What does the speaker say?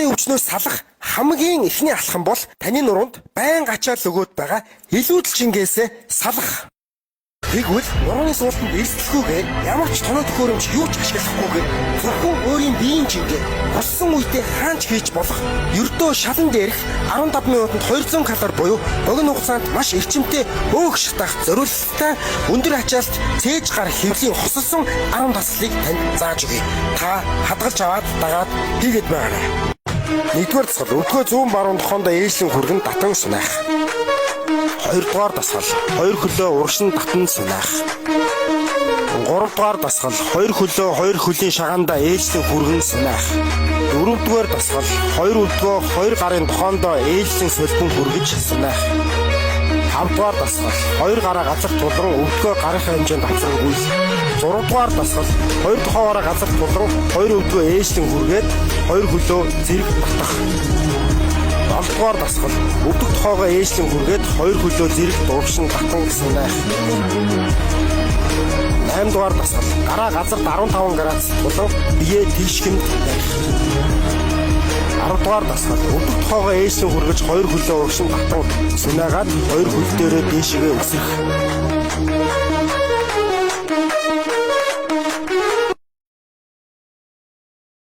нурууны өвчнөөс салах хамгийн эхний алхам бол таны нуруунд байнга ачаал өгөөд байгаа илүүдэлжингээс салах. Тэгвэл нурууны суултанд эрсдэлгүйгээр ямар ч тоноо төхөөрөмж юу ч ашиглахгүйгээр зөвхөн өөрийн биеийн жингээ болсон үедээ хаанч хийж болох ердөө шалан дээрх 15 минутанд 200 калори буюу богино хугацаанд маш эрчимтэй хөөх шатах зориулалттай өндөр ачаалт цээж гар хэвлийн хосолсон 10 таслыг танд зааж өгье. Та хадгалж аваад дагаад хийгээд байгаарай. Нэгдүгээр дасгал өдгөө зүүн баруун тохоондоо ээжлэн хүргэн татан сунаах. Хоёрдугаар дасгал хоёр хөлөө урагшин татан сунаах. Гуравдугаар дасгал хоёр хөлөө хоёр хөлийн шагаандаа ээжлэн хүргэн сунаах. Дөрөвдүгээр дасгал хоёр өдгөө хоёр гарын тохоондоо ээжлэн сөлбөн хүргэж сунаах. Тавдугаар дасгал хоёр гараа газар тулран өвдгөө гарынхаа хэмжээнд авцрангуй. Зургаадугаар дасгал хоёр тохоогоороо газар тулран хоёр өвдгөө ээжлэн хүргээд хоёр хөлөө зэрэг татах. 7-дугаар дасгал өвдөх тохоогоо ээжлэн хүргээд хоёр хөлөө зэрэг дургшин татан сунаах. 8-дугаар дасгал гараа газарт 15 градус тулан биеэ тийшгэнд барих. 10-дугаар дасгал өвдөх тохоогоо ээжлэн хүргэж хоёр хөлөө урагшин татан сунаагаад хоёр хөл дээрээ дээшгээ өсгөх.